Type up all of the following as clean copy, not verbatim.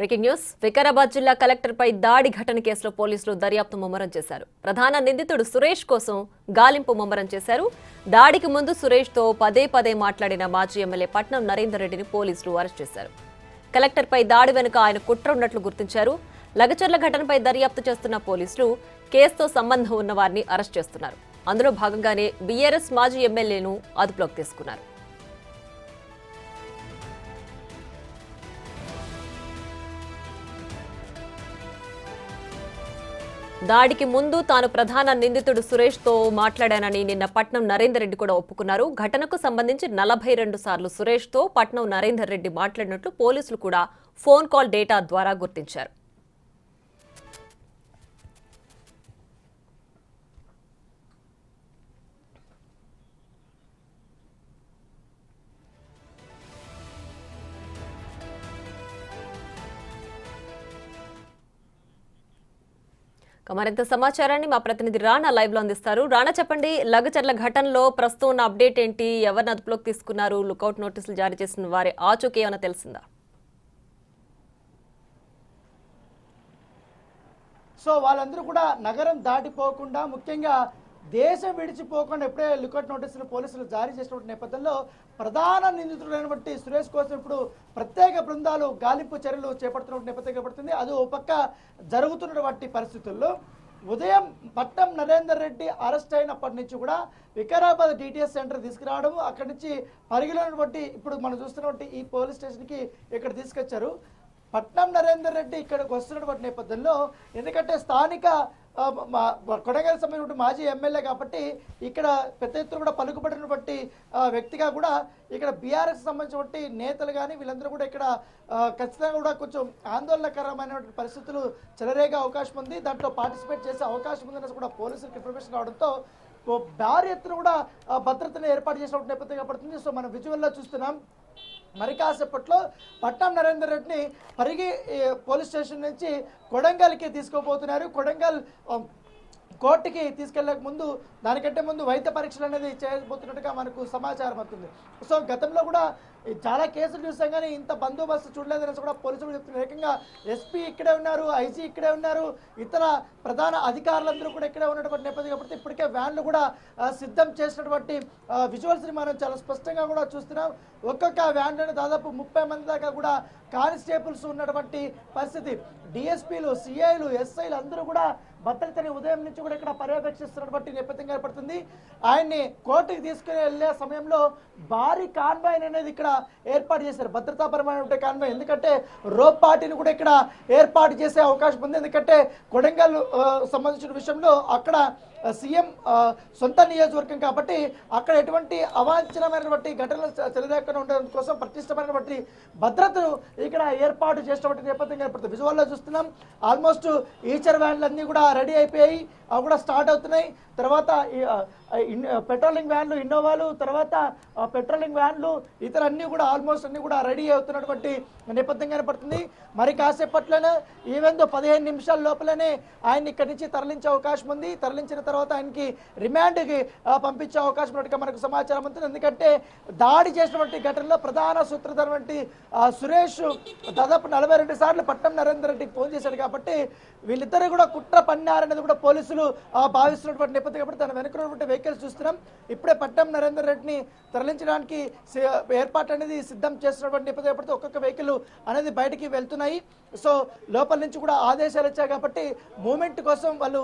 Breaking news Vikarabad జిల్లా కలెక్టర్పై దాడి ఘటన కేసులో పోలీసులు దర్యాప్తు ముమ్మరం చేశారు. ప్రధాన నిందితుడు సురేష్ కోసం గాలింపు ముమ్మరం చేశారు. దాడికి ముందు సురేష్తో పదే మాట్లాడిన మాజీ ఎమ్మెల్యే పట్నం నరేందర్ రెడ్డిని పోలీసులు అరెస్ట్ చేశారు. కలెక్టర్పై దాడి వెనుక ఆయన కుట్ర ఉన్నట్లు గుర్తించారు. లగచర్ల ఘటనపై దర్యాప్తు చేస్తున్న పోలీసులు కేసుతో సంబంధం ఉన్న వారిని అరెస్ట్ చేస్తున్నారు. అందులో భాగంగానే బీఆర్ఎస్ మాజీ ఎమ్మెల్యేను అదుపులోకి తీసుకున్నారు. దాడికి ముందు తాను ప్రధాన నిందితుడు సురేష్తో మాట్లాడానని నిన్న పట్నం నరేందర్ రెడ్డి కూడా ఒప్పుకున్నారు. ఘటనకు సంబంధించి 42 సార్లు సురేష్తో పట్నం నరేందర్ రెడ్డి మాట్లాడినట్లు పోలీసులు కూడా ఫోన్ కాల్ డేటా ద్వారా గుర్తించారు. మరింత సమాచారాన్ని మా ప్రతినిధి రాణా లైవ్ లో అందిస్తారు. రాణా, చెప్పండి, లగచర్ల ఘటనలో ప్రస్తుతం ఉన్న అప్డేట్ ఏంటి? ఎవరిని అదుపులోకి తీసుకున్నారు? లుకౌట్ నోటీసులు జారీ చేసిన వారి ఆచూకీ ఏమైనా తెలిసిందా? సో వాళ్ళందరూ కూడా నగరం దాటిపోకుండా, ముఖ్యంగా దేశం విడిచిపోకుండా ఎప్పుడే లుకౌట్ నోటీసులు పోలీసులు జారీ చేసినటువంటి నేపథ్యంలో ప్రధాన నిందితుడైనటువంటి సురేష్ కోసం ఇప్పుడు ప్రత్యేక బృందాలు గాలింపు చర్యలు చేపడుతున్న నేపథ్యం కనబడుతుంది. అది ఒక పక్క జరుగుతున్నటువంటి పరిస్థితుల్లో ఉదయం పట్నం నరేందర్ రెడ్డి అరెస్ట్ అయినప్పటి నుంచి కూడా వికారాబాద్ డిటిఎస్ సెంటర్ తీసుకురావడం, అక్కడి నుంచి పరిగిలోనటువంటి ఇప్పుడు మనం చూస్తున్నటువంటి ఈ పోలీస్ స్టేషన్కి ఇక్కడ తీసుకొచ్చారు. పట్నం నరేందర్ రెడ్డి ఇక్కడికి వస్తున్నటువంటి నేపథ్యంలో, ఎందుకంటే స్థానిక కొడంగల్ సంబంధించిన మాజీ ఎమ్మెల్యే కాబట్టి ఇక్కడ పెద్ద ఎత్తున కూడా పలుకుబడినటువంటి వ్యక్తిగా కూడా ఇక్కడ బీఆర్ఎస్ సంబంధించినటువంటి నేతలు కానీ వీళ్ళందరూ కూడా ఇక్కడ ఖచ్చితంగా కూడా కొంచెం ఆందోళనకరమైనటువంటి పరిస్థితులు చెలరేగే అవకాశం ఉంది. దాంట్లో పార్టిసిపేట్ చేసే అవకాశం ఉందనేసి కూడా పోలీసులకు ఇన్ఫర్మేషన్ రావడంతో భారీ ఎత్తున కూడా భద్రతను ఏర్పాటు చేసినటువంటి నేపథ్యంగా పడుతుంది. సో మనం విజువల్లో చూస్తున్నాం. మరి కాసేపట్లో పట్నం నరేందర్ రెడ్డిని పరిగి పోలీస్ స్టేషన్ నుంచి కొడంగల్కి తీసుకోబోతున్నారు. కొడంగల్ కోర్టుకి తీసుకెళ్లక ముందు, దానికంటే ముందు వైద్య పరీక్షలు అనేది చేయబోతున్నట్టుగా మనకు సమాచారం అవుతుంది. సో గతంలో కూడా చాలా కేసులు చూసాం కానీ ఇంత బందోబస్తు చూడలేదని కూడా పోలీసులు చెప్తున్నారు. ఏకంగా ఎస్పీ ఇక్కడే ఉన్నారు, ఐజీ ఇక్కడే ఉన్నారు, ఇతర ప్రధాన అధికారులందరూ కూడా ఇక్కడే ఉన్నటువంటి నేపథ్యం కాబట్టి ఇప్పటికే వ్యాన్లు కూడా సిద్ధం చేసినటువంటి విజువల్స్ని మనం చాలా స్పష్టంగా కూడా చూస్తున్నాం. ఒక్కొక్క వ్యాన్లను దాదాపు 30 మంది దాకా కూడా కానిస్టేబుల్స్ ఉన్నటువంటి పరిస్థితి. డిఎస్పీలు, సిఐలు, ఎస్ఐలు అందరూ కూడా భద్రతని ఉదయం నుంచి కూడా ఇక్కడ పర్యవేక్షిస్తున్నటువంటి నేపథ్యం ఏర్పడుతుంది. ఆయన్ని కోర్టుకి తీసుకుని వెళ్ళే సమయంలో భారీ కాన్వాయ్ అనేది ఇక్కడ ఏర్పాటు చేశారు, భద్రతాపరమైన కాన్వాయ్. ఎందుకంటే రోప్ పార్టీని కూడా ఇక్కడ ఏర్పాటు చేసే అవకాశం ఉంది. ఎందుకంటే కొడంగల్ సంబంధించిన విషయంలో అక్కడ సీఎం సొంత నియోజకవర్గం కాబట్టి అక్కడ ఎటువంటి అవాంఛనమైనటువంటి ఘటనలు చెలరేకుండా ఉండడం కోసం పటిష్టమైనటువంటి భద్రతను ఇక్కడ ఏర్పాటు చేసినటువంటి నేపథ్యం ఏర్పడుతుంది. విజువల్లో చూస్తున్నాం. ఆల్మోస్ట్ ఈచర్ వ్యాన్లు అన్నీ కూడా రెడీ అయిపోయాయి, అవి కూడా స్టార్ట్ అవుతున్నాయి. తర్వాత పెట్రోలింగ్ వ్యాన్లు, ఇన్నోవాలు, తర్వాత పెట్రోలింగ్ వ్యాన్లు, ఇతర అన్నీ కూడా ఆల్మోస్ట్ అన్నీ కూడా రెడీ అవుతున్నటువంటి నేపథ్యం కనపడుతుంది. మరి కాసేపట్లోనే ఈవెందో 15 నిమిషాల లోపలనే ఆయన్ని ఇక్కడి నుంచి తరలించే అవకాశం ఉంది. తరలించిన తర్వాత ఆయనకి రిమాండ్కి పంపించే అవకాశం ఉన్నట్టుగా మనకు సమాచారం ఉంటుంది. ఎందుకంటే దాడి చేసినటువంటి ఘటనలో ప్రధాన సూత్రధారి సురేష్ దాదాపు 42 సార్లు పట్నం నరేందర్ రెడ్డికి ఫోన్ చేశాడు కాబట్టి వీళ్ళిద్దరూ కూడా కుట్ర పన్నారనేది కూడా పోలీసులు భావిస్తున్నటువంటి నేపథ్యం కాబట్టి తన వెనుకున్నటువంటి వెహికల్స్ చూస్తున్నాం. ఇప్పుడే పట్నం నరేందర్ రెడ్డిని తరలించడానికి ఏర్పాటు అనేది సిద్ధం చేస్తున్నటువంటి నేపథ్యం పడితే ఒక్కొక్క వెహికల్ అనేది బయటికి వెళ్తున్నాయి. సో లోపల నుంచి కూడా ఆదేశాలు వచ్చాయి కాబట్టి మూమెంట్ కోసం వాళ్ళు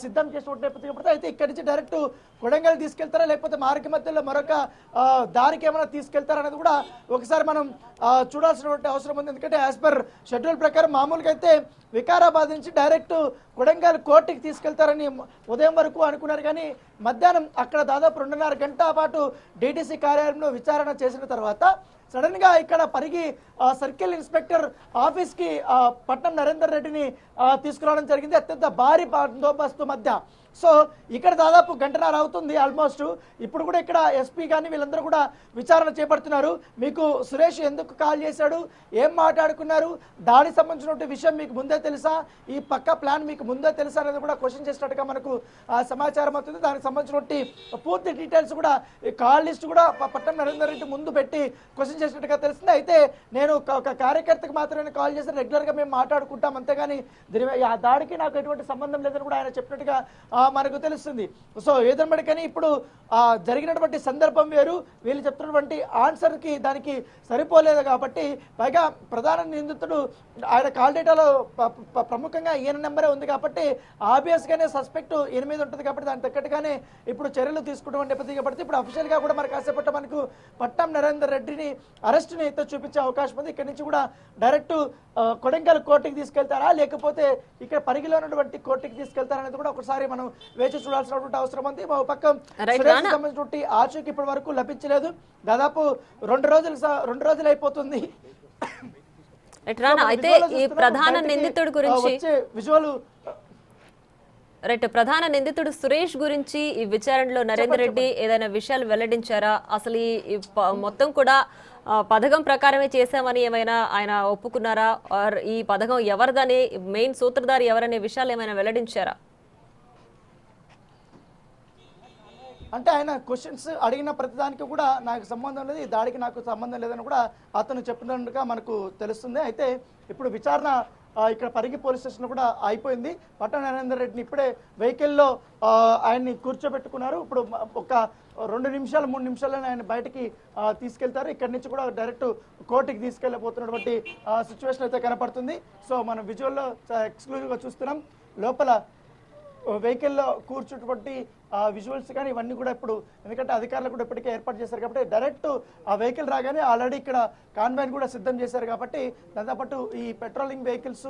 సిద్ధం చేసినటువంటి నేపథ్యం పడితే అయితే ఇక్కడి నుంచి డైరెక్ట్ కొడంగల్ తీసుకెళ్తారా లేకపోతే మార్గ మధ్యలో మరొక దారికి ఏమైనా తీసుకెళ్తారా అనేది కూడా ఒకసారి మనం చూడాల్సినటువంటి అవసరం ఉంది. ఎందుకంటే యాజ్ పర్ షెడ్యూల్ ప్రకారం మామూలుగా అయితే వికారాబాద్ నుంచి డైరెక్ట్ కొడంగల్ కోర్టుకి తీసుకెళ్తారని ఉదయం వరకు అనుకున్నారు. కానీ మధ్యాహ్నం అక్కడ దాదాపు 2.5 గంటల పాటు డీటీసీ కార్యాలయంలో విచారణ చేసిన తర్వాత సడన్ గా ఇక్కడ పరిగి సర్కిల్ ఇన్స్పెక్టర్ ఆఫీస్ కి పట్నం నరేందర్ రెడ్డిని తీసుకురావడం జరిగింది అత్యంత భారీ బందోబస్తు మధ్య. సో ఇక్కడ దాదాపు గంటన్నర అవుతుంది ఆల్మోస్ట్. ఇప్పుడు కూడా ఇక్కడ ఎస్పీ కానీ వీళ్ళందరూ కూడా విచారణ చేపడుతున్నారు. మీకు సురేష్ ఎందుకు కాల్ చేశాడు, ఏం మాట్లాడుకున్నారు, దాడి సంబంధించిన విషయం మీకు ముందే తెలుసా, ఈ పక్క ప్లాన్ మీకు ముందే తెలుసా అనేది కూడా క్వశ్చన్ చేసినట్టుగా మనకు సమాచారం అవుతుంది. దానికి సంబంధించిన పూర్తి డీటెయిల్స్ కూడా కాల్ లిస్ట్ కూడా పట్నం నరేందర్ రెడ్డి ముందు పెట్టి క్వశ్చన్ మోసం చేసినట్టుగా తెలిసింది. అయితే నేను ఒక కార్యకర్తకు మాత్రమే కాల్ చేసి రెగ్యులర్గా మేము మాట్లాడుకుంటాం, అంతేగాని ఆ దాడికి నాకు ఎటువంటి సంబంధం లేదని కూడా ఆయన చెప్పినట్టుగా మనకు తెలుస్తుంది. సో ఏదన్నప్పటికీ ఇప్పుడు జరిగినటువంటి సందర్భం వేరు, వీళ్ళు చెప్తున్నటువంటి ఆన్సర్కి దానికి సరిపోలేదు కాబట్టి, పైగా ప్రధాన నిందితుడు ఆయన కాల్ డేటాలో ప్రముఖంగా ఈయన నెంబరే ఉంది కాబట్టి ఆబ్వియస్గానే సస్పెక్ట్ ఈయన మీద ఉంటుంది కాబట్టి దానికి తగ్గట్టుగానే ఇప్పుడు చర్యలు తీసుకుంటామని నేపథ్యం కాబట్టి ఇప్పుడు అఫీషియల్గా కూడా మరి కాసేపట్లో మనకు పట్నం నరేందర్ రెడ్డిని అరెస్ట్ని అయితే చూపించే అవకాశం ఉంది. ఇక్కడి నుంచి కూడా డైరెక్ట్ కొడంగల్ కోర్టుకి తీసుకెళ్తారా లేకపోతే ఇక్కడ పరిగిలో ఉన్నటువంటి కోర్టుకి తీసుకెళ్తారా అనేది కూడా ఒకసారి మనం వేచి చూడాల్సినటువంటి అవసరం ఉంది. మా పక్క సంబంధించినటువంటి ఆచూకీ ఇప్పటి వరకు లభించలేదు. దాదాపు 2 రోజులు అయిపోతుంది. అయితే ఈ ప్రధాన నిందితుడి గురించి విజువల్ రైట్, ప్రధాన నిందితుడు సురేష్ గురించి ఈ విచారణలో నరేందర్ రెడ్డి ఏదైనా విషయాలు వెల్లడించారా? అసలు ఈ మొత్తం కూడా పథకం ప్రకారమే చేశామని ఏమైనా ఆయన ఒప్పుకున్నారా? ఆర్ ఈ పథకం ఎవరిదని, మెయిన్ సూత్రధారి ఎవరనే విషయాలు ఏమైనా వెల్లడించారా? అంటే ఆయన క్వశ్చన్స్ అడిగిన ప్రతిదానికి కూడా నాకు సంబంధం లేదు, ఈ దాడికి నాకు సంబంధం లేదని కూడా అతను చెప్పినట్టుగా మనకు తెలుస్తుంది. అయితే ఇప్పుడు విచారణ ఇక్కడ పరిగి పోలీస్ స్టేషన్ కూడా అయిపోయింది. పట్నం నరేందర్ రెడ్డిని ఇప్పుడే వెహికల్లో ఆయన్ని కూర్చోబెట్టుకున్నారు. ఇప్పుడు ఒక 2 నిమిషాలు 3 నిమిషాల్లోనే ఆయన బయటికి తీసుకెళ్తారు. ఇక్కడి నుంచి కూడా డైరెక్ట్ కోర్టుకి తీసుకెళ్ళబోతున్నటువంటి సిచ్యువేషన్ అయితే కనపడుతుంది. సో మనం విజువల్లో ఎక్స్క్లూజివ్గా చూస్తున్నాం. లోపల వెహికల్లో కూర్చున్నటువంటి విజువల్స్ కానీ ఇవన్నీ కూడా ఇప్పుడు, ఎందుకంటే అధికారులు కూడా ఇప్పటికే ఏర్పాటు చేశారు కాబట్టి డైరెక్ట్ ఆ వెహికల్ రాగానే ఆల్రెడీ ఇక్కడ కాన్వాయ్ని కూడా సిద్ధం చేశారు కాబట్టి దాంతోపాటు ఈ పెట్రోలింగ్ వెహికల్స్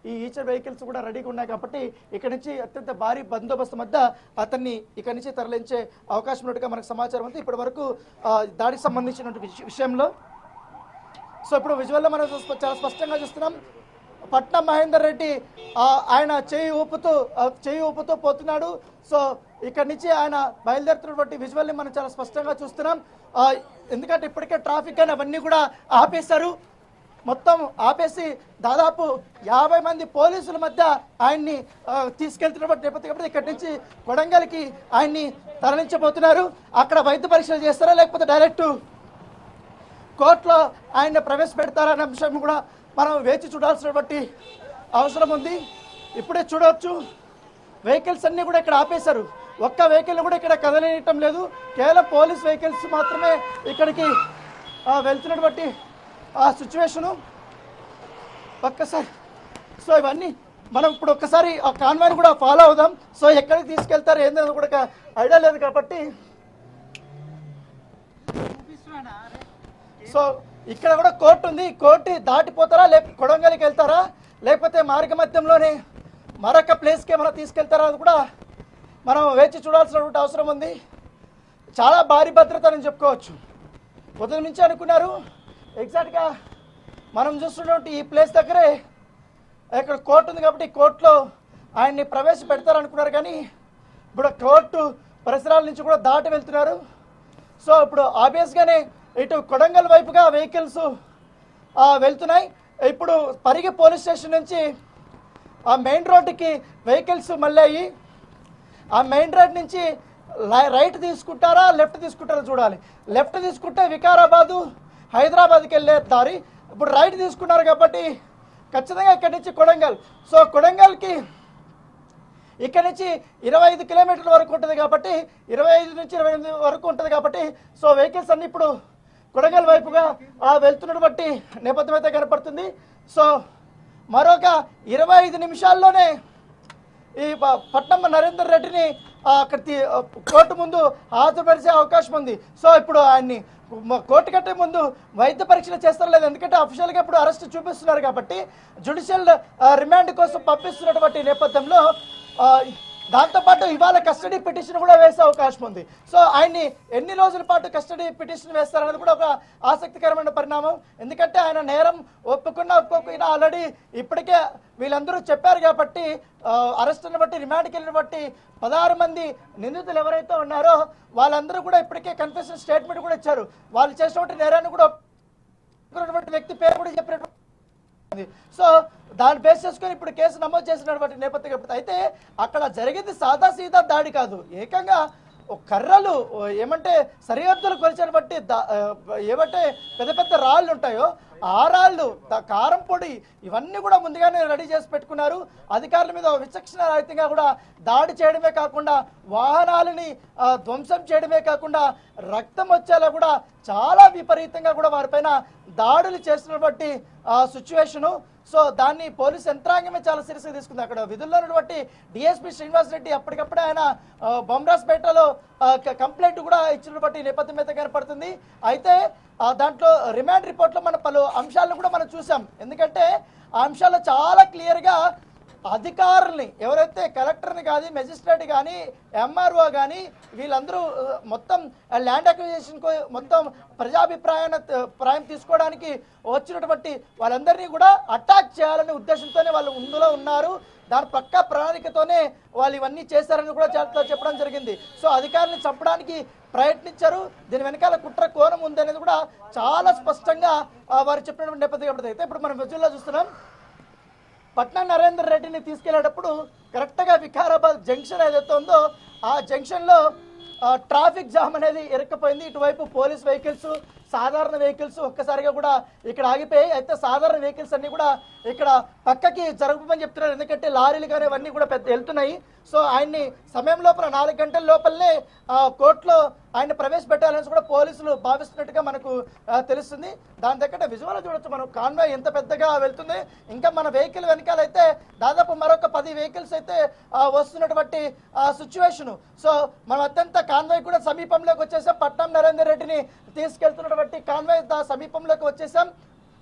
ఈ ఈచర్ వెహికల్స్ కూడా రెడీగా ఉన్నాయి కాబట్టి ఇక్కడ నుంచి అత్యంత భారీ బందోబస్తు మధ్య అతన్ని ఇక్కడ నుంచి తరలించే అవకాశం ఉన్నట్టుగా మనకు సమాచారం ఉంది. ఇప్పటి వరకు దాడికి సంబంధించినటువంటి విషయంలో సో ఇప్పుడు విజువల్లో మనం చాలా స్పష్టంగా చూస్తున్నాం. పట్నం మహేందర్ రెడ్డి ఆయన చేయి ఊపుతూ పోతున్నాడు. సో ఇక్కడి నుంచి ఆయన బయలుదేరుతున్నటువంటి విజువల్ని మనం చాలా స్పష్టంగా చూస్తున్నాం. ఎందుకంటే ఇప్పటికే ట్రాఫిక్ అని అవన్నీ కూడా ఆపేశారు. మొత్తం ఆపేసి దాదాపు 50 మంది పోలీసుల మధ్య ఆయన్ని తీసుకెళ్తున్నటువంటి నేపథ్యం కాబట్టి ఇక్కడి నుంచి కొడంగల్కి ఆయన్ని తరలించబోతున్నారు. అక్కడ వైద్య పరీక్షలు చేస్తారా లేకపోతే డైరెక్ట్ కోర్టులో ఆయన ప్రవేశపెడతారనే అంశం కూడా మనం వేచి చూడాల్సినటువంటి అవసరం ఉంది. ఇప్పుడే చూడవచ్చు వెహికల్స్ అన్నీ కూడా ఇక్కడ ఆపేశారు. ఒక్క వెహికల్ కూడా ఇక్కడ కదలనియటం లేదు. కేవలం పోలీస్ వెహికల్స్ మాత్రమే ఇక్కడికి వెళ్తున్నటువంటి సిచ్యువేషను ఒక్కసారి. సో ఇవన్నీ మనం ఇప్పుడు ఒక్కసారి ఆ కాన్వాయ్ని కూడా ఫాలో అవుదాం. సో ఎక్కడికి తీసుకెళ్తారు ఏందని కూడా ఐడియా లేదు కాబట్టి సో ఇక్కడ కూడా కోర్టు ఉంది. కోర్టు దాటిపోతారా లేకపోతే కొడంగల్కి వెళ్తారా లేకపోతే మార్గ మధ్యంలోనే మరొక ప్లేస్కి ఏమైనా తీసుకెళ్తారా అది కూడా మనం వేచి చూడాల్సినటువంటి అవసరం ఉంది. చాలా భారీ భద్రత అని చెప్పుకోవచ్చు. ఉదయం నుంచి అనుకున్నారు ఎగ్జాక్ట్గా మనం చూస్తున్నటువంటి ఈ ప్లేస్ దగ్గరే ఇక్కడ కోర్టు ఉంది కాబట్టి కోర్టులో ఆయన్ని ప్రవేశపెడతారనుకున్నారు కానీ ఇప్పుడు కోర్టు పరిసరాల నుంచి కూడా దాటి వెళ్తున్నారు. సో ఇప్పుడు ఆబ్వియస్గానే ఇటు కొడంగల్ వైపుగా వెహికల్స్ వెళ్తున్నాయి. ఇప్పుడు పరిగి పోలీస్ స్టేషన్ నుంచి ఆ మెయిన్ రోడ్డుకి వెహికల్స్ మళ్ళీ ఆ మెయిన్ రోడ్ నుంచి రైట్ తీసుకుంటారా లెఫ్ట్ తీసుకుంటారా చూడాలి. లెఫ్ట్ తీసుకుంటే వికారాబాదు హైదరాబాద్కి వెళ్ళే దారి. ఇప్పుడు రైట్ తీసుకున్నారు కాబట్టి ఖచ్చితంగా ఇక్కడి నుంచి కొడంగల్. సో కొడంగల్కి ఇక్కడ నుంచి 25 కిలోమీటర్ల వరకు ఉంటుంది కాబట్టి 25 నుంచి 28 వరకు ఉంటుంది కాబట్టి సో వెహికల్స్ అన్ని ఇప్పుడు కొడంగల్ వైపుగా వెళ్తున్నటువంటి నేపథ్యం అయితే కనపడుతుంది. సో మరొక 25 నిమిషాల్లోనే ఈ పట్నం నరేందర్ రెడ్డిని అక్కడ కోర్టు ముందు హాజరుపరిచే అవకాశం ఉంది. సో ఇప్పుడు ఆయన్ని కోర్టు కట్టే ముందు వైద్య పరీక్షలు చేస్తారు లేదు, ఎందుకంటే అఫీషియల్గా ఇప్పుడు అరెస్ట్ చూపిస్తున్నారు కాబట్టి జ్యుడిషియల్ రిమాండ్ కోసం పంపిస్తున్నటువంటి నేపథ్యంలో దాంతోపాటు ఇవాళ కస్టడీ పిటిషన్ కూడా వేసే అవకాశం ఉంది. సో ఆయన్ని ఎన్ని రోజుల పాటు కస్టడీ పిటిషన్ వేస్తారనేది కూడా ఒక ఆసక్తికరమైన పరిణామం. ఎందుకంటే ఆయన నేరం ఒప్పుకోకపోయినా ఆల్రెడీ ఇప్పటికే వీళ్ళందరూ చెప్పారు కాబట్టి అరెస్టుని బట్టి రిమాండ్కి వెళ్ళిన బట్టి 16 మంది నిందితులు ఎవరైతే ఉన్నారో వాళ్ళందరూ కూడా ఇప్పటికే కన్ఫెషన్ స్టేట్మెంట్ కూడా ఇచ్చారు. వాళ్ళు చేసినటువంటి నేరాన్ని కూడా వ్యక్తి పేరు కూడా చెప్పినటువంటి. సో దాన్ని బేస్ చేసుకొని ఇప్పుడు కేసు నమోదు చేసినటువంటి నేపథ్యం. అయితే అక్కడ జరిగింది సాదా సీదా దాడి కాదు, ఏకంగా కర్రలు ఏమంటే సరిహద్దులు కొలిచేటువంటి ఏమంటే పెద్ద పెద్ద రాళ్ళు ఉంటాయో ఆ రాళ్ళు కారం పొడి ఇవన్నీ కూడా ముందుగానే రెడీ చేసి పెట్టుకున్నారు. అధికారుల మీద విచక్షణ రహితంగా కూడా దాడి చేయడమే కాకుండా వాహనాలని ధ్వంసం చేయడమే కాకుండా రక్తం వచ్చేలా కూడా చాలా విపరీతంగా కూడా వారిపైన దాడులు చేస్తున్నటువంటి సిచ్యువేషను. సో దాన్ని పోలీసు యంత్రాంగమే చాలా సీరియస్గా తీసుకుంది. అక్కడ విధుల్లో ఉన్నటువంటి డిఎస్పీ శ్రీనివాస్ రెడ్డి అప్పటికప్పుడే ఆయన బొమ్రాజ్పేటలో కంప్లైంట్ కూడా ఇచ్చినటువంటి నేపథ్యం అయితే కనపడుతుంది. అయితే దాంట్లో రిమాండ్ రిపోర్ట్లో మన పలు అంశాలను కూడా మనం చూసాం. ఎందుకంటే ఆ అంశాల్లో చాలా క్లియర్గా అధికారుల్ని ఎవరైతే కలెక్టర్ని కానీ మెజిస్ట్రేట్ కానీ ఎంఆర్ఓ కానీ వీళ్ళందరూ మొత్తం ల్యాండ్ అక్విజిషన్కు మొత్తం ప్రజాభిప్రాయం తీసుకోవడానికి వచ్చినటువంటి వాళ్ళందరినీ కూడా అటాక్ చేయాలనే ఉద్దేశంతోనే వాళ్ళు ముందులో ఉన్నారు. దాని పక్కా ప్రణాళికతోనే వాళ్ళు ఇవన్నీ చేశారని కూడా చెప్పడం జరిగింది. సో అధికారులను చంపడానికి ప్రయత్నించారు. దీని వెనకాల కుట్ర కోణం ఉందనేది కూడా చాలా స్పష్టంగా వారు చెప్పినటువంటి నేపథ్యం. అయితే ఇప్పుడు మనం విజువల్లో చూస్తున్నాం. పట్నం నరేందర్ రెడ్డిని తీసుకెళ్లేటప్పుడు కరెక్ట్గా వికారాబాద్ జంక్షన్ ఏదైతే ఉందో ఆ జంక్షన్లో ట్రాఫిక్ జామ్ అనేది ఇరుక్కుపోయింది. ఇటువైపు పోలీస్ వెహికల్స్, సాధారణ వెహికల్స్ ఒక్కసారిగా కూడా ఇక్కడ ఆగిపోయాయి. అయితే సాధారణ వెహికల్స్ అన్నీ కూడా ఇక్కడ పక్కకి జరగమని చెప్తున్నారు. ఎందుకంటే లారీలు కానీ అవన్నీ కూడా పెద్ద వెళ్తున్నాయి. సో ఆయన్ని సమయం లోపల 4 గంటల లోపలనే కోర్టులో ఆయన ప్రవేశపెట్టాలని కూడా పోలీసులు భావిస్తున్నట్టుగా మనకు తెలుస్తుంది. దాని దగ్గర విజువల్ చూడొచ్చు మనం. కాన్వాయ్ ఎంత పెద్దగా వెళ్తుంది. ఇంకా మన వెహికల్ వెనకాలైతే దాదాపు మరొక 10 వెహికల్స్ అయితే వస్తున్నటువంటి సిచ్యువేషను. సో మనం అత్యంత కాన్వాయ్ కూడా సమీపంలోకి వచ్చేసాం. పట్నం నరేందర్ రెడ్డిని తీసుకెళ్తున్నటువంటి కాన్వాయ్ సమీపంలోకి వచ్చేసాం.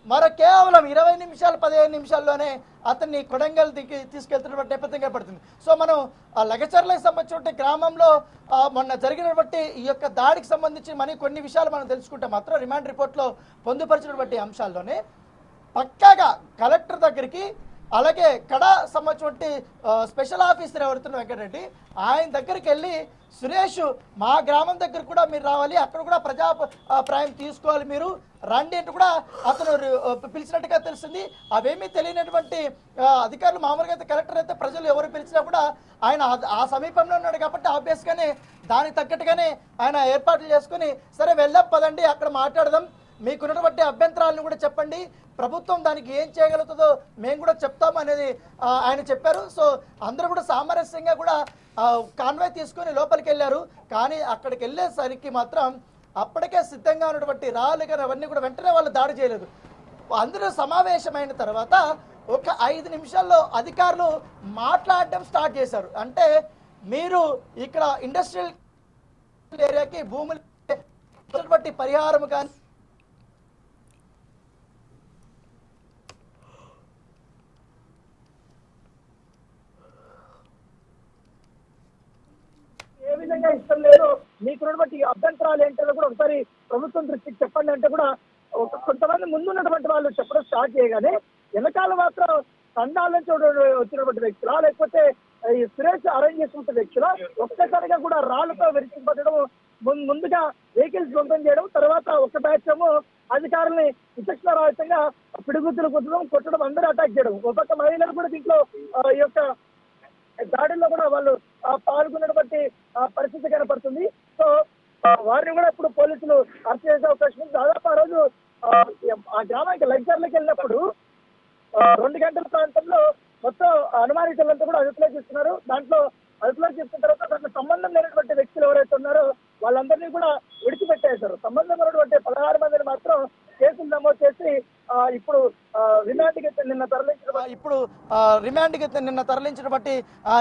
మరో కేవలం 20 నిమిషాలు 15 నిమిషాల్లోనే అతన్ని కొడంగల్ దిగి తీసుకెళ్తున్నటువంటి నేపథ్యం కనపడుతుంది. సో మనం లగచర్లకు సంబంధించిన గ్రామంలో మొన్న జరిగినటువంటి ఈ యొక్క దాడికి సంబంధించి కొన్ని విషయాలు మనం తెలుసుకుంటే మాత్రం రిమాండ్ రిపోర్ట్లో పొందుపరిచినటువంటి అంశాల్లోనే పక్కాగా కలెక్టర్ దగ్గరికి, అలాగే కడా సంబంధించినటువంటి స్పెషల్ ఆఫీసర్ ఎవరుతున్న వెంకటరెడ్డి ఆయన దగ్గరికి వెళ్ళి సురేష్ మా గ్రామం దగ్గర కూడా మీరు రావాలి, అక్కడ కూడా ప్రజాభిప్రాయం తీసుకోవాలి, మీరు రండి అంటూ కూడా అతను పిలిచినట్టుగా తెలిసింది. అవేమీ తెలియనటువంటి అధికారులు మామూలుగా అయితే కలెక్టర్ అయితే ప్రజలు ఎవరు పిలిచినా కూడా ఆయన ఆ సమీపంలో ఉన్నాడు కాబట్టి ఆబ్వియస్గానే దానికి తగ్గట్టుగానే ఆయన ఏర్పాట్లు చేసుకుని సరే వెళ్దాం పదండి అక్కడ మాట్లాడదాం, మీకున్నటువంటి అభ్యంతరాలను కూడా చెప్పండి, ప్రభుత్వం దానికి ఏం చేయగలుగుతుందో మేము కూడా చెప్తాము అనేది ఆయన చెప్పారు. సో అందరూ కూడా సామరస్యంగా కూడా కాన్వాయ్ తీసుకొని లోపలికి వెళ్ళారు. కానీ అక్కడికి వెళ్ళేసరికి మాత్రం అప్పటికే సిద్ధంగా ఉన్నటువంటి రాళ్ళు కానీ అవన్నీ కూడా వెంటనే వాళ్ళు దాడి చేయలేదు. అందరూ సమావేశమైన తర్వాత ఒక 5 నిమిషాల్లో అధికారులు మాట్లాడడం స్టార్ట్ చేశారు. అంటే మీరు ఇక్కడ ఇండస్ట్రియల్ ఏరియాకి భూములు పరిహారం కానీ ఏ విధంగా ఇష్టం లేదు, మీకున్నటువంటి అభ్యంతరాలు ఏంటో కూడా ఒకసారి ప్రభుత్వం దృష్టికి చెప్పండి అంటే కూడా కొంతమంది ముందున్నటువంటి వాళ్ళు చెప్పడం స్టార్ట్ చేయగానే వెనకాల మాత్రం తండాల నుంచి వచ్చినటువంటి వ్యక్తులా లేకపోతే ఈ సురేష్ అరేంజ్ చేసినటువంటి వ్యక్తులా ఒక్కసారిగా కూడా రాళ్లతో విరిచిపట్టడం, ముందుగా వెహికల్స్ ధ్వంసం చేయడం, తర్వాత ఒక బ్యాచ్ ఏమో అధికారుల్ని విచక్షణ రహితంగా పిడుగుద్దులు కొట్టడం, అందరూ అటాక్ చేయడం. ఒక పక్క మహిళలు కూడా దీంట్లో ఈ యొక్క దాడుల్లో కూడా వాళ్ళు పాల్గొన్నటువంటి పరిస్థితి కనపడుతుంది. సో వారిని కూడా ఇప్పుడు పోలీసులు అరెస్ట్ చేసే అవకాశం ఉంది. దాదాపు ఆ రోజు ఆ గ్రామానికి లగ్జర్లకు వెళ్ళినప్పుడు 2 గంటల ప్రాంతంలో మొత్తం అనుమానితులంతా కూడా అదుపులో చేస్తున్నారు. దాంట్లో అదుపులో చేసిన తర్వాత దాంట్లో సంబంధం లేనటువంటి వ్యక్తులు ఎవరైతే ఉన్నారో వాళ్ళందరినీ కూడా విడిచిపెట్టేశారు. సంబంధం ఉన్నటువంటి 16 మందిని మాత్రం కేసులు నమోదు చేసి ఇప్పుడు రిమాండ్కి నిన్న తరలించినటువంటి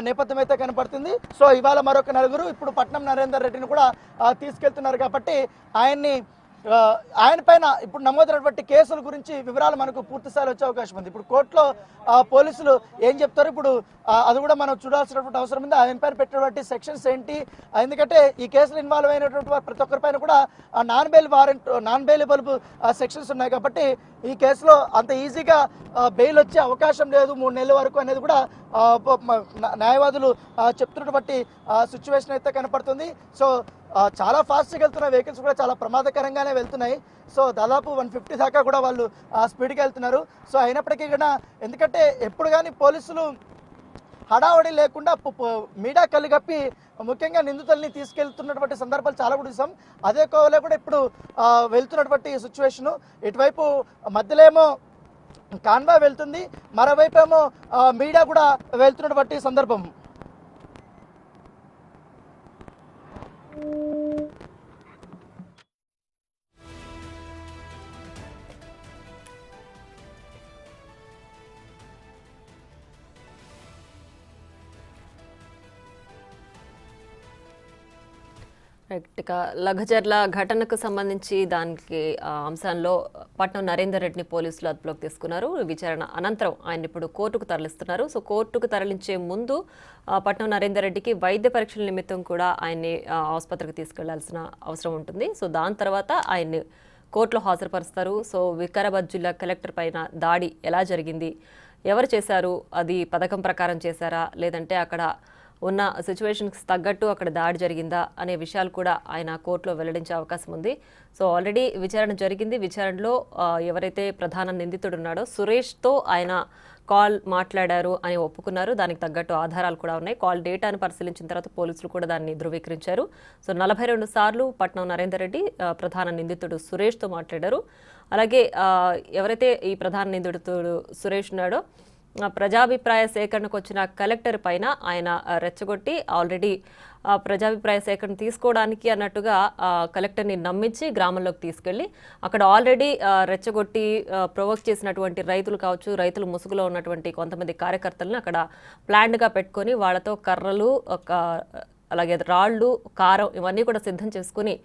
నేపథ్యం అయితే కనపడుతుంది. సో ఇవాళ మరొక 4 ఇప్పుడు పట్నం నరేందర్ రెడ్డిని కూడా తీసుకెళ్తున్నారు కాబట్టి ఆయన పైన ఇప్పుడు నమోదైనటువంటి కేసుల గురించి వివరాలు మనకు పూర్తిస్థాయిలో వచ్చే అవకాశం ఉంది. ఇప్పుడు కోర్టులో పోలీసులు ఏం చెప్తారు ఇప్పుడు అది కూడా మనం చూడాల్సినటువంటి అవసరం ఉంది. ఆయన పైన పెట్టినటువంటి సెక్షన్స్ ఏంటి, ఎందుకంటే ఈ కేసులో ఇన్వాల్వ్ అయినటువంటి ప్రతి ఒక్కరిపైన కూడా నాన్ బెయిలబుల్ సెక్షన్స్ ఉన్నాయి కాబట్టి ఈ కేసులో అంత ఈజీగా బెయిల్ వచ్చే అవకాశం లేదు 3 నెలల వరకు అనేది కూడా న్యాయవాదులు చెప్తున్నటువంటి సిచ్యువేషన్ అయితే కనపడుతుంది. సో చాలా ఫాస్ట్గా వెళ్తున్న వెహికల్స్ కూడా చాలా ప్రమాదకరంగానే వెళ్తున్నాయి. సో దాదాపు 150 దాకా కూడా వాళ్ళు స్పీడ్గా వెళ్తున్నారు. సో అయినప్పటికీ కూడా ఎందుకంటే ఎప్పుడు కానీ పోలీసులు హడావడి లేకుండా మీడియా కళ్ళగప్పి ముఖ్యంగా నిందితుల్ని తీసుకెళ్తున్నటువంటి సందర్భాలు చాలా కూడా చూసాం. అదే కోవలో కూడా ఇప్పుడు వెళ్తున్నటువంటి సిచ్యువేషను. ఇటువైపు మధ్యలో ఏమో కాన్వాయ్ వెళ్తుంది, మరోవైపు ఏమో మీడియా కూడా వెళ్తున్నటువంటి సందర్భం. ఇక లగచర్ల ఘటనకు సంబంధించి దానికి అంశంలో పట్నం నరేందర్ రెడ్డిని పోలీసులు అదుపులోకి తీసుకున్నారు. విచారణ అనంతరం ఆయన ఇప్పుడు కోర్టుకు తరలిస్తున్నారు. సో కోర్టుకు తరలించే ముందు పట్నం నరేందర్ రెడ్డికి వైద్య పరీక్షల నిమిత్తం కూడా ఆయన్ని ఆసుపత్రికి తీసుకెళ్లాల్సిన అవసరం ఉంటుంది. సో దాని తర్వాత ఆయన్ని కోర్టులో హాజరుపరుస్తారు. సో వికారాబాద్ జిల్లా కలెక్టర్ పైన దాడి ఎలా జరిగింది, ఎవరు చేశారు, అది పథకం ప్రకారం చేశారా లేదంటే అక్కడ ఉన్న సిచ్యువేషన్కి తగ్గట్టు అక్కడ దాడి జరిగిందా అనే విషయాలు కూడా ఆయన కోర్టులో వెల్లడించే అవకాశం ఉంది. సో ఆల్రెడీ విచారణ జరిగింది. విచారణలో ఎవరైతే ప్రధాన నిందితుడు ఉన్నాడో సురేష్తో ఆయన కాల్ మాట్లాడారు అని ఒప్పుకున్నారు. దానికి తగ్గట్టు ఆధారాలు కూడా ఉన్నాయి. కాల్ డేటాను పరిశీలించిన తర్వాత పోలీసులు కూడా దాన్ని ధృవీకరించారు. సో 42 సార్లు పట్నం నరేందర్ రెడ్డి ప్రధాన నిందితుడు సురేష్తో మాట్లాడారు. అలాగే ఎవరైతే ఈ ప్రధాన నిందితుడు సురేష్ ఉన్నాడో ప్రజాభిప్రాయ సేకరణకు వచ్చిన కలెక్టర్ పైన ఆయన రెచ్చగొట్టి ఆల్రెడీ ప్రజాభిప్రాయ సేకరణ తీసుకోవడానికి అన్నట్టుగా కలెక్టర్ని నమ్మించి గ్రామంలోకి తీసుకెళ్ళి అక్కడ ఆల్రెడీ రెచ్చగొట్టి ప్రొవోక్ చేసినటువంటి రైతులు కావచ్చు, రైతులు ముసుగులో ఉన్నటువంటి కొంతమంది కార్యకర్తలను అక్కడ ప్లాన్డ్గా పెట్టుకొని వాళ్ళతో కర్రలు, అలాగే రాళ్ళు, కారం ఇవన్నీ కూడా సిద్ధం చేసుకుని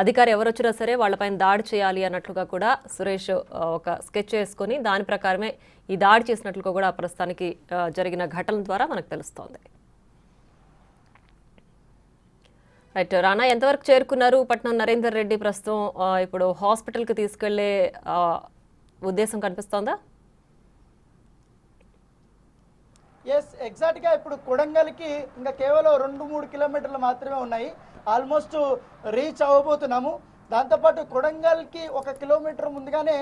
అధికారి ఎవరు వచ్చినా సరే వాళ్ళపైన దాడి చేయాలి అన్నట్లుగా కూడా సురేష్ ఒక స్కెచ్ వేసుకొని దాని ప్రకారమే ఈ దాడి చేసినట్లుగా కూడా ప్రస్తుతానికి జరిగిన ఘటన ద్వారా మనకు తెలుస్తోంది. రైట్ రానా, ఎంతవరకు చేరుకున్నారు పట్నం నరేందర్ రెడ్డి? ప్రస్తుతం ఇప్పుడు హాస్పిటల్కి తీసుకెళ్లే ఉద్దేశం కనిపిస్తోందా? ఎస్, ఎగ్జాక్ట్గా ఇప్పుడు కొడంగల్కి ఇంకా కేవలం 2-3 కిలోమీటర్లు మాత్రమే ఉన్నాయి. ఆల్మోస్ట్ రీచ్ అవ్వబోతున్నాము. దాంతోపాటు కొడంగల్కి 1 కిలోమీటర్ ముందుగానే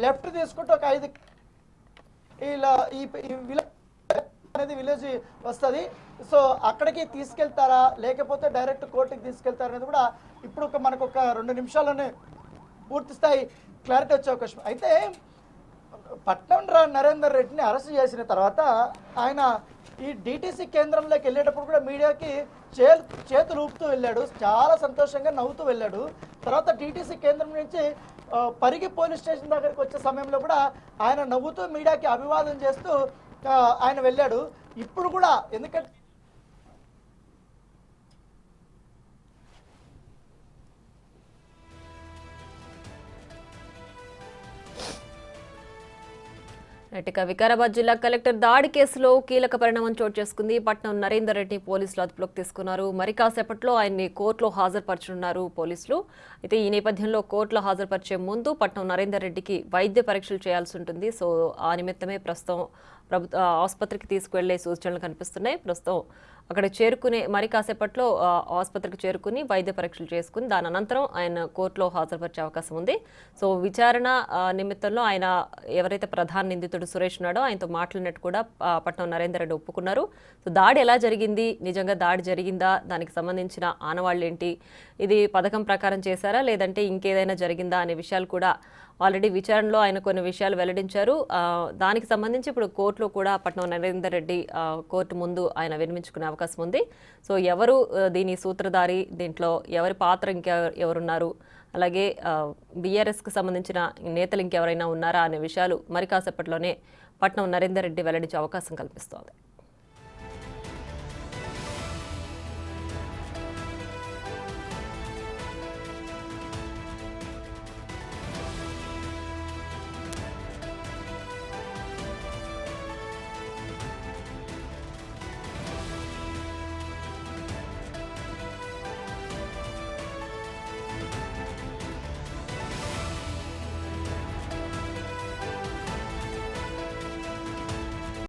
లెఫ్ట్ తీసుకుంటే ఒక 5 ఇలా ఈ అనేది విలేజ్ వస్తుంది. సో అక్కడికి తీసుకెళ్తారా లేకపోతే డైరెక్ట్ కోర్టుకి తీసుకెళ్తారా అనేది కూడా ఇప్పుడు మనకు ఒక 2 నిమిషాల్లోనే పూర్తి స్థాయి క్లారిటీ వచ్చే అవకాశం. అయితే పట్నం నరేందర్ రెడ్డిని అరెస్ట్ చేసిన తర్వాత ఆయన ఈ డిటిసి కేంద్రంలోకి వెళ్ళేటప్పుడు కూడా మీడియాకి చేతులు ఊపుతూ వెళ్ళాడు. చాలా సంతోషంగా నవ్వుతూ వెళ్ళాడు. తర్వాత డిటిసి కేంద్రం నుంచి పరిగి పోలీస్ స్టేషన్ దగ్గరికి వచ్చే సమయంలో కూడా ఆయన నవ్వుతూ మీడియాకి అభివాదం చేస్తూ ఆయన వెళ్ళాడు. ఇప్పుడు కూడా ఎందుకంటే ఇక వికారాబాద్ జిల్లా కలెక్టర్ దాడి కేసులో కీలక పరిణామం చోటు చేసుకుంది. పట్నం నరేందర్ రెడ్డి పోలీసులు అదుపులోకి తీసుకున్నారు. మరి కాసేపట్లో ఆయన్ని కోర్టులో హాజరుపరచనున్నారు పోలీసులు. అయితే ఈ నేపథ్యంలో కోర్టులో హాజరుపరిచే ముందు పట్నం నరేందర్ రెడ్డికి వైద్య పరీక్షలు చేయాల్సి ఉంటుంది. సో ఆ నిమిత్తమే ప్రస్తుతం ఆసుపత్రికి తీసుకువెళ్లే సూచనలు కనిపిస్తున్నాయి. ప్రస్తుతం అక్కడ చేరుకునే మరి కాసేపట్లో ఆసుపత్రికి చేరుకుని వైద్య పరీక్షలు చేసుకుని దాని అనంతరం ఆయన కోర్టులో హాజరుపరిచే అవకాశం ఉంది. సో విచారణ నిమిత్తంలో ఆయన ఎవరైతే ప్రధాన నిందితుడు సురేష్ ఉన్నాడో ఆయనతో మాట్లాడినట్టు కూడా పట్నం నరేందర్ రెడ్డి ఒప్పుకున్నారు. సో దాడి ఎలా జరిగింది, నిజంగా దాడి జరిగిందా, దానికి సంబంధించిన ఆనవాళ్ళు ఏంటి, ఇది పథకం ప్రకారం చేశారా లేదంటే ఇంకేదైనా జరిగిందా అనే విషయాలు కూడా ఆల్రెడీ విచారణలో ఆయన కొన్ని విషయాలు వెల్లడించారు. దానికి సంబంధించి ఇప్పుడు కోర్టులో కూడా పట్నం నరేందర్ రెడ్డి కోర్టు ముందు ఆయన వినిపించుకునే అవకాశం ఉంది. సో ఎవరు దీని సూత్రధారి, దీంట్లో ఎవరి పాత్ర ఎవరున్నారు, అలాగే బీఆర్ఎస్కి సంబంధించిన నేతలు ఇంకెవరైనా ఉన్నారా అనే విషయాలు మరి కాసేపట్లోనే పట్నం నరేందర్ రెడ్డి వెల్లడించే అవకాశం కల్పిస్తోంది.